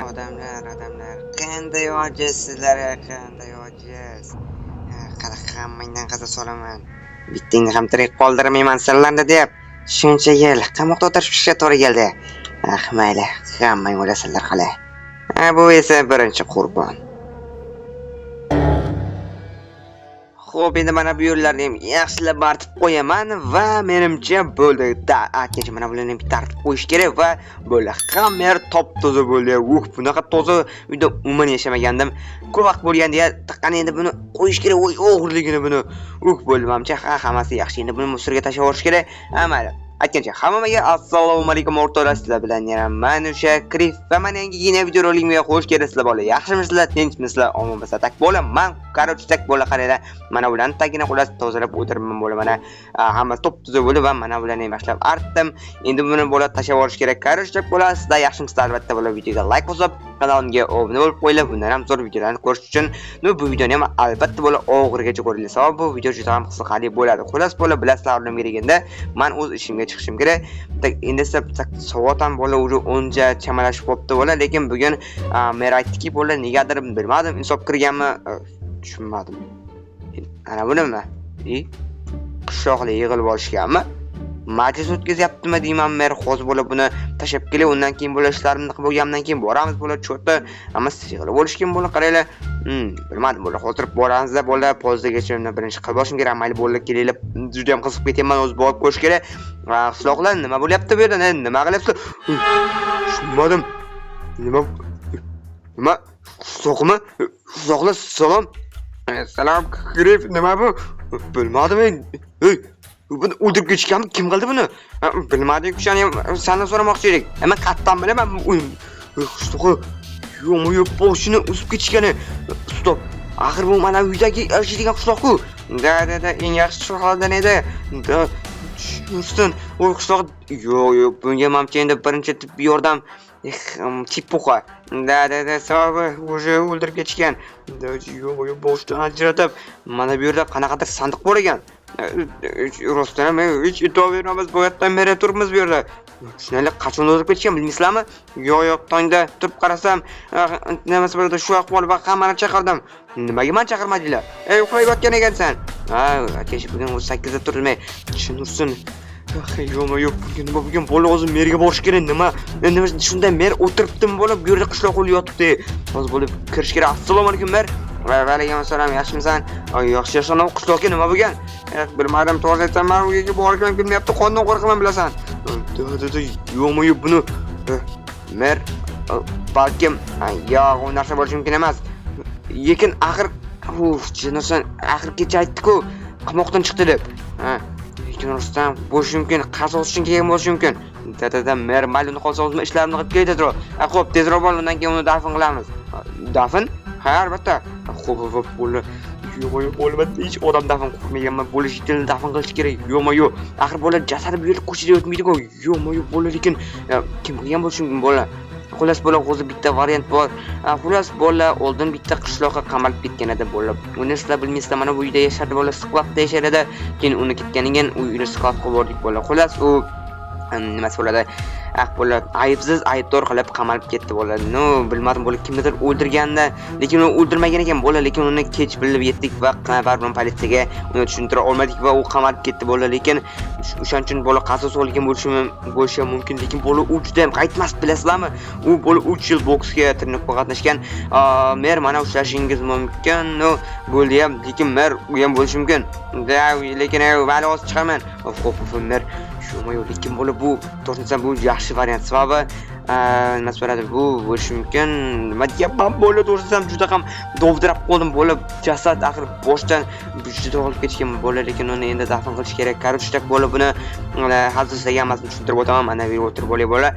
Odamlar, qanday ojizsizlar, qanday ojiz. Qara hammangdan qaza solaman. Bittingni ham tirik qoldirmayman sizlarni deb. Shuncha yil qamoqda o'tirishga to'g'ri keldi. Mayli, hammang o'lasizlar qalay. Bu esa birinchi qurbon. Xo'p, endi mana bu yo'llarni ham yaxshilab artib qo'yaman va menimcha bo'ldi. Akkacha mana bularni ham bitta artib qo'yish kerak va bo'ldi. Hamma yer top-toza bo'ldi. Bunaqa toza uyda umuman yashamagandim. Ko'p vaqt bo'lganda qani endi buni qo'yish kerak, o'g'irligini buni. Bo'ldi menimcha hammasi yaxshi. Endi buni musorga tashlab yuborish kerak. Mayli. Aytgancha, hammaga assalomu alaykum o'rtoqlar, sizlar bilan yana men o'sha Krif va men yangigina video roligimga xush kelibsizlar bola. Yaxshimisizlar, tinchmisizlar? Omon bo'lsa tak bo'la. Men qarochi tak bo'la qaranglar. Mana bularni tagini qulas tozalab o'tiribman bo'la. Mana hamma top-toza bo'ldi va mana bularni ham yaxshilab artdim. Endi buni bo'la tashlab yuborish kerak. Qarochi tak bo'la. Sizlar yaxshimisizlar? Albatta bo'la, videoga like bosib, kanalimga obuna bo'lib qo'yinglar. Bundan ham zo'r videolarni ko'rish uchun bu videoni ham albatta bo'la oxirigacha ko'ringlar. Sabab bu video juda ham qiziqarli bo'ladi. Xulos bo'la, bilasizlar, o'rnim kelganda men o'z ishimga chiqishim kerak. Endi soat ham bo'la уже 10 chamalashib qolibdi bo'la, lekin bugun mer aytdiki bo'la, negadir bilmadim, insof kirganmi, tushunmadim. Ana bunimi? Qishloqlar yig'ilib olishganmi? Majlis o'tkazyaptimi deyman, mer hozir bo'la buni tashab kelib, undan keyin bo'la ishlarimni qilib bo'lgandan keyin boramiz bo'la cho'tda, ammo yig'ilib olishgan bo'la qaranglar. Bilmadim bo'la, hozir boramizda bo'la, pozagacha birinchi qilib olishim kerak, mayli bo'la kelinglar, juda ham qiziqib ketyapman, o'z borib ko'rish kerak. Qishloqlar nima bo'lyapti bu yerda? Nima qilyapsiz? Tushunmadim. Nima? Qishloqmi? Qishloqlar salom. Salom, Krif, nima bu? Bilmadim men. Buni o'ldirib ketishganmi? Kim qildi buni? Bilmadim-ku, shuni ham sendan so'ramoqchi edik. Men qattan bilaman. Qishloqi yo'q, boshini uzib ketishgani. Stop. Axir bu mana uydagi yashaydigan qishloq-ku. Da, eng yaxshi qishloqlardan edi. Tushunsin. O'y qishloq. Yo'q, bunga menimcha endi birinchi tibbiy yordam tipuqa. Da, sababi o'sha o'ldirib ketishgan. Yo'q, boshdan ajratib, mana bu yerda qanaqadir sandiq bor ekan. Rostdan ham hech e'tibor beramiz, bu yerdan beri turibmiz bu yerda. Shunday qachon o'ldirib ketishgan bilmaysizlarmi? Yo'q, tongda turib qarasam, nima sababdan shu ahvol va hammani chaqirdim. Nimaga men chaqirmadinglar? Uxlayib yotgan ekansan. Akash bugun 8 da turmay, tushunursin. Yo'q, bugun bola o'zim merga borish kerak. Nima? Endi shunda mer o'tiribdim bo'lib, bu yerda qishloq o'lib yotibdi. Hozir bo'lib kirish kerak. Assalomu alaykum mer. Va alaykum assalom, yaxshimisan? Yaxshi yashagan qishloqqa nima bo'lgan? Bilmadim, to'g'ri aytsam, men uyga borgan bilmayapti, qondan qo'rqaman bilasan. Yo'q, buni mer balkim yo'q, u narsa bo'lishi mumkin emas. Lekin axir jinosan, axir kecha aytdi-ku, qamoqdan chiqdi deb. Lekin rostdan bo'lishi mumkin, qasos uchun kelgan bo'lishi mumkin. Mer mayli qolsa o'zim ishlarimni qilib ketadi. Xo'p, tezroq bo'l, undan keyin uni dafn qilamiz. Dafn? Ha, albatta. Xo'p, bo'ldi. Yo'q, albatta hech odam dafn qilmaganman. Bo'lish uchun dafn qilish kerak. Yo'q. Axir bola jasadi bu yerda ko'chada yotmaydi-ku. Yo'q, bo'la, lekin kim qilgan bo'lishi mumkin bola. Xullas bola, hozir bitta variant bor. Xullas bola, oldin bitta qishloqqa qamalib ketgan edi bola. Uni sizlar bilmaysizlar, mana bu uyda yashardi bola, siqlabda yashar edi. Keyin uni ketganidan uyni siqlab qilib bordik bola. Xullas u nimasi bo'ladi? Bola aybsiz aybdor qilib qamalib ketdi bola. Bilmadim bola kimnidir o'ldirganda, lekin uni o'ldirmagan ekan bola, lekin uni kech bilib yetdik va baribir politsiyaga uni tushuntira olmadik va u qamalib ketdi bola. Lekin o'shaning uchun bola qasos olgan bo'lishi mumkin, lekin bola u juda ham qaytmas, bilasizlarmi? U bola 3 yil boksga turnirda qatnashgan. Mer mana ushlashingiz mumkin. Bo'ldi ham, lekin mer u ham bo'lishi mumkin. Lekin vali hozir chiqaman. Mer lekin bola bu to'g'risi bu yaxshi variant. Sababi nima bo'ladi, bu bo'lishi mumkin. Nima deyapman bola, to'g'risi juda ham dovdirab qoldim bola. Jasad axir boshdan juda olib ketgan bola, lekin uni endi dafn qilish kerak. Qarochdak bola buni hazilsaga hammasini tushuntirib o'taman. Mana bu o'tirib bola.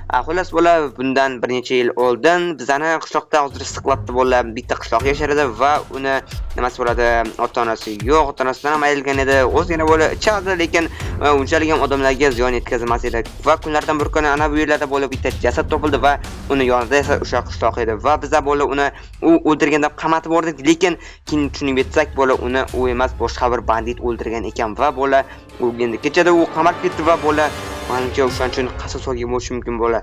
Xullas bola, bundan bir necha yil oldin bizani qishloqda hozir siqlatdi bola, bitta qishloq yashar edi va uni nima bo'ladi, ota-onasi yo'q, ota-onasidan ham ayrilgan edi. O'zgina bola ichardi, lekin unchalik ham odamlarga ziyon yetkazmas edi. Va kunlardan bir kuni ana bu yerlarda bola bitta jasad topildi va uni yonida esa o'sha qishloq edi. Va bizlar bola uni o'ldirganda qamatib bordik, lekin keyin tushunib yetsak bola uni u emas, boshqa bir bandit o'ldirgan ekan va bola endi kechada u qamalib ketdi va bola menimcha o'shaning uchun qasos olgan bo'lishi mumkin bola.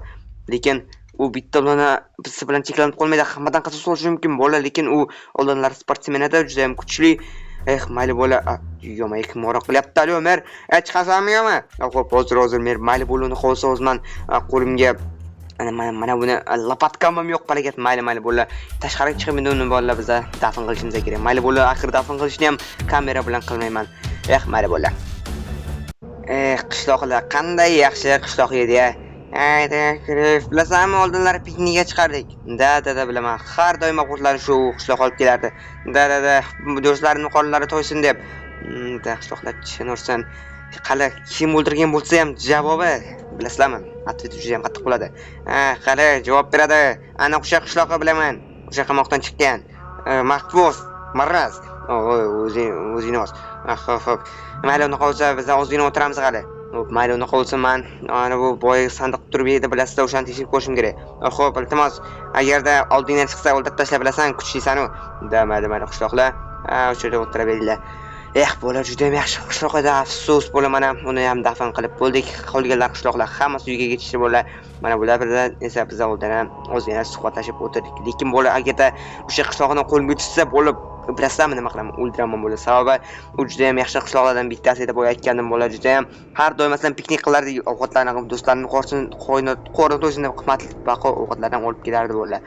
Lekin u bitta o'g'lini biz bilan cheklanib qolmaydi, hammadan qasos olishi mumkin bola, lekin u oldinlari sportsmen edi, juda ham kuchli. Mayli bola, yomay kimoroq qilyapti ali Umar. Chiqasanmi yo'qmi? Xo'p, hozir mer mayli bo'luni qolsa o'zman qo'limga mana buni lopatkam ham yo'q palagat. Mayli bola, tashqariga chiqib endi uni bolalar biza dafn qilishimiz kerak. Mayli bola, axir dafn qilishni ham kamera bilan qilmayman. Mayli bola. Qishloqlar qanday yaxshi qishloq edi-ya. Bilasanmi, oldinlari piknikka chiqardik. Da bilaman. Har doim ovqatlarni shu qishloq olib kelardi. Da do'stlarimning qornlari to'ysin deb. Qishloqlar chinursan. Qala kim o'ldirgan bo'lsa ham javobi bilasizlarmi? Atvet juda ham qattiq bo'ladi. Qala javob beradi. Ana o'sha qishloqqa bilaman. O'sha qamoqdan chiqqan. Mahbus, Maraz. O'zing oz. Xo'p. Mayli uni qolsa biz ozgina o'tiramiz qali. Mayli uni qolsa men ana bu boy sandiq turib edi, bilasizlar, o'shani tekshirib ko'rishim kerak. Xo'p, iltimos, agarda oldingdan chiqsa o'ldirib tashlab bilasan, kuchlisan-ku. Mayli qishloqlar. O'sha yerda o'tiraveringlar. Bola juda ham yaxshi qishloq edi, afsus bola, mana uni ham dafn qilib bo'ldik. Qolganlar qishloqlar hammasi uyga ketishdi bola. Mana bular bilan esa biz oldindan ozgina suhbatlashib o'tirdik. Lekin bola agarda o'sha qishloqni qo'lga tushsa bo'lib, bilasizlarmi nima qilaman? O'ldiraman bola. Sababi u juda ham yaxshi qishloqlardan bittasi edi, boya aytgandim bola, juda ham har doim masalan piknik qilardik, ovqatlarni qilib do'stlarini qo'rni to'ysin deb qimmatli baqo ovqatlardan olib kelardi bola.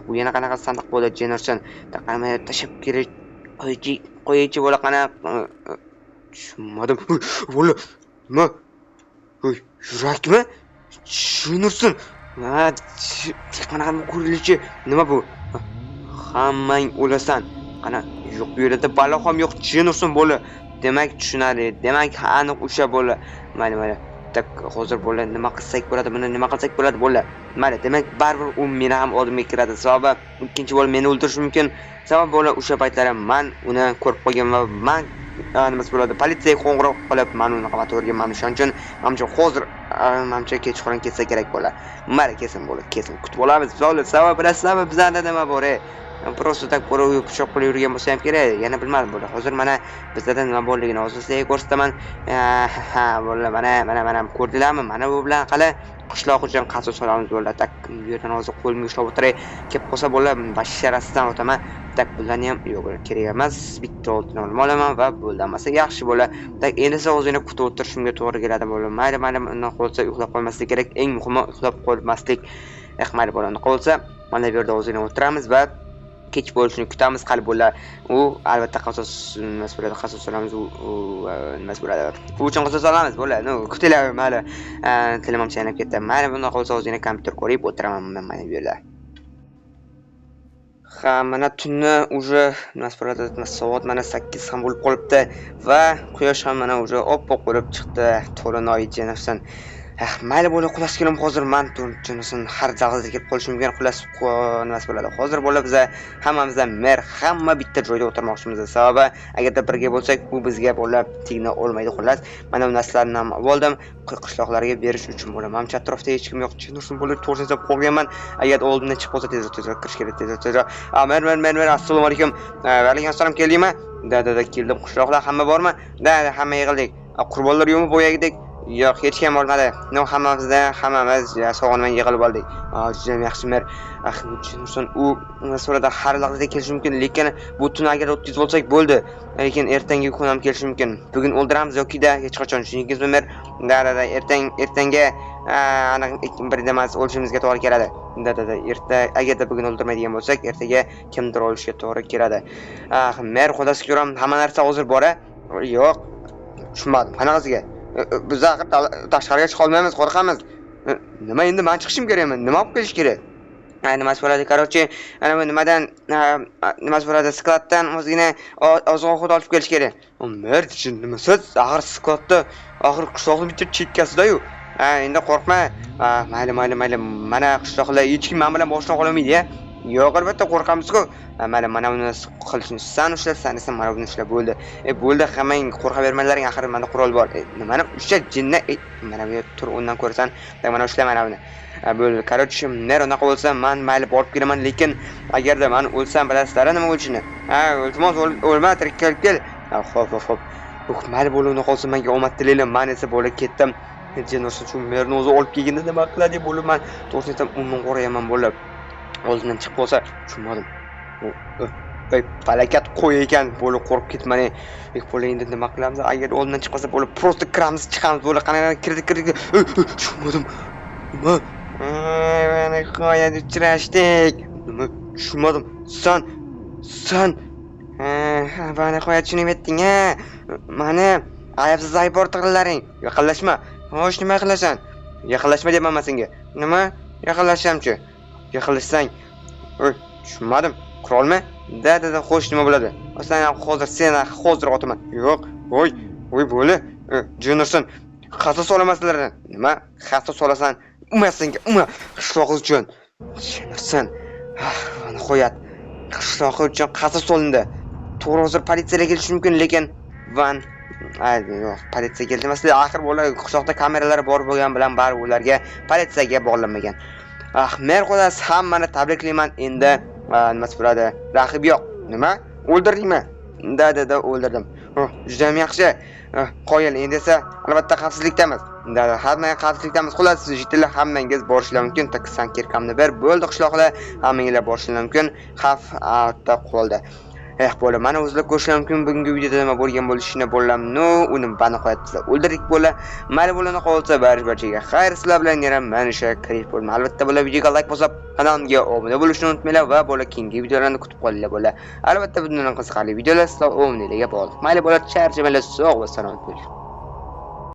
Bu yana qanaqa sandiq bola Jenerson. Taqamay tashib kerak. Qo'yichi bola qana tushunmadim. Bola nima? Yurakmi? Tushunursin. Qanaqa ko'rilishi? Nima bu? Hammang o'lasan. Qana yo'q, bu yerda balo ham yo'q, tushunursin bola. Demak tushunadi. Demak aniq o'sha bola. Mayli. Tak hozir bola nima qilsak bo'ladi, buni nima qilsak bo'ladi bola. Mayli, demak baribir u meni ham oldimga kiradi. Sababi ikkinchi bola meni o'ldirishi mumkin. Sababi bola o'sha paytlar men uni ko'rib qolgan va men nima bo'ladi, politsiyaga qo'ng'iroq qilib men uni qamatib o'rganman. Shuning uchun menimcha hozir menimcha kechqurun ketsa kerak bola. Mayli, kesin bola, kesin kutib olamiz. Sababi bilasizlarmi, bizlarda nima bor? Просто tak bo'rov pichoq qilib yurgan bo'lsa ham kerak. Yana bilmadim bola. Hozir mana bizda nima borligini hozir sizga ko'rsataman. Bola, mana ko'rdinglarmi? Mana bu bilan qala qishloq uchun qasos solamiz bola. Tak bu yerdan hozir qo'limga ushlab o'tiray. Kelib qolsa bola basharasidan o'taman. Tak bularni ham yo'q, kerak emas. Bitta oltin olaman va bo'lmasa yaxshi bola. Tak endi esa o'zini kutib o'tirishimga to'g'ri keladi bola. Mayli, undan qolsa uxlab qolmaslik kerak. Eng muhimi uxlab qolmaslik. Mayli bola, undan qolsa mana bu yerda o'zini o'tiramiz va kech bo'lishini kutamiz qali bola. U albatta qasos mas'uliyati qasos solamiz, u nima bo'ladi? Bu uchun qasos solamiz bola. Kutinglar, mayli. Tilim ham chaynab ketdi. Mayli, bundan qolsa o'zini kompyuter ko'rib o'tiraman mana bu yerda. Mana tunni уже nima bo'ladi? Soat mana 8 ham bo'lib qolibdi va quyosh ham mana уже oppoq bo'lib chiqdi. To'linoy jenafsan. Mayli bola, xullas kelim hozir men tunsin har zag'izga kelib qolish mumkin. Xullas nima bo'ladi? Hozir bola biz hammamizdan mer hamma bitta joyda o'tirmoqchimiz. Sababi agarda birga bo'lsak, bu bizga bola tegna olmaydi. Xullas mana bu narsalarni ham oldim, qishloqlarga berish uchun bola. Menimcha atrofda hech kim yo'q. Nursin bola to'g'risida qo'rqaman. Agar oldimdan chiqib qolsa tezroq kirish kerak, tezroq. Men assalomu alaykum. Va alaykum assalom, keldingmi? Da keldim. Qishloqlar hamma bormi? Da hamma yig'ildik. Qurbonlar yo'qmi bo'yagidek? Yo'q, hech kim bo'lmadi. Hammamiz sog'inmay yig'ilib oldik. Juda yaxshi mer. Nursin u masalada har lahzada kelishi mumkin, lekin bu tun agar o'tkazish bo'lsak bo'ldi. Lekin ertangi kun ham kelishi mumkin. Bugun o'ldiramiz yoki-da hech qachon. Shuningizmi mer? Da ertanga aniq birida emas o'lishimizga to'g'ri keladi. Da erta agarda bugun o'ldirmaydigan bo'lsak, ertaga kimdir o'lishga to'g'ri keladi. Mer xudosiga ko'ram, hamma narsa hozir bor-a? Yo'q. Tushunmadim. Qanaqasiga? Biz tashqariga chiqa olmaymiz, qo'rqamiz. Nima endi men chiqishim kerakmi? Nima olib kelish kerak? Nima bo'ladi? Короче, ana bu nimadan nima bo'ladi? Skladdan o'zgina oziq-ovqat olib kelish kerak. Mer, tushundimisiz? Axir skladda, axir qishloqning bitta chekkasida-yu. Endi qo'rqma. Mayli. Mana qishloqlar hech kim men bilan boshdan qolmaydi-ya. Yo'q, albatta qo'rqamiz-ku. Mana buni qilishni san ushlab, san esa mana buni ushlab bo'ldi. Bo'ldi, hammang qo'rqavermanglaring, axir menda qurol bor. Mana o'sha jinni mana bu tur undan ko'rsan, mana ushla mana buni. Bo'ldi. Короче, mer unaqa bo'lsa, men mayli borib kelaman, lekin agarda men o'lsam, bilasizlar nima bo'lishini? Iltimos o'lma, kel. Xo'p. Mayli bo'ldi, unaqa qolsa menga omad tilaylar. Men esa bo'lib ketdim. Jenursin shu merni o'zi olib kelganda nima qiladi deb o'ylayman. To'g'risini aytsam, undan qo'rayaman bo'lib. Oldindan chiqib qolsa, tushunmadim. Ey, falokat qo'y ekan, bo'lib qo'rqib ketman. Bo'lib endi nima qilamiz? Agar oldindan chiqmasa bo'lib prosta kiramiz, chiqamiz, bo'lib qanaqa kirdik. Tushunmadim. Nima? Mana qo'yadi uchrashdik. Nima? Tushunmadim. Sen mana qo'yadi tushunib yetding, ha? Mana ayabsiz aybor tig'laring. Yaqinlashma. Xo'sh, nima qilasan? Yaqinlashma deyapman senga. Nima? Yaqinlashamchi. Yaqinlashsang. Tushunmadim. Qurolmi? Da, xo'sh, nima bo'ladi? Sen hozir hozir otaman. Yo'q. Voy, bo'li. Jenursin. Qasos olamaslardan. Nima? Qasos olasan. Senga, qishloq uchun. Jenursin. Mana qo'yat. Qishloq uchun qasos olindi. To'g'ri, hozir politsiyaga kelish mumkin, lekin yo'q, politsiya keldi emas. Axir bo'lar qishloqda kameralar bor bo'lgan bilan bari ularga politsiyaga bog'lanmagan. Mer xo'das, hammani tabriklayman. Endi nimasi bo'ladi? Raqib yo'q. Nima? O'ldirdingmi? Da, o'ldirdim. Juda ham yaxshi. Qo'yil, endi esa albatta xavfsizlikdamiz. Hamma xavfsizlikdamiz. Xullas, jitlar hammangiz borishingiz mumkin. Taksan kirkamni ber, bo'ldi qishloqlar. Hammangizlar borishingiz mumkin. Xavf ortda qoldi. Bo'la, mana o'zlar ko'rishlar mumkin. Bugungi videoda nima bo'lgan bo'lishini bo'lamnu, uni bani qo'yapsiz. O'ldirdik bo'la. Mayli bo'lana qolsa, barchaga xayr, sizlar bilan yana mana shu kirib bo'lma. Albatta bo'la, videoga like bosib, kanalga obuna bo'lishni unutmanglar va bo'la keyingi videolarni kutib qolinglar bo'la. Albatta bundan qiziqarli videolar sizlar o'mnilarga bog'liq. Mayli bo'la, charchamaylar, sog' va salomat bo'ling.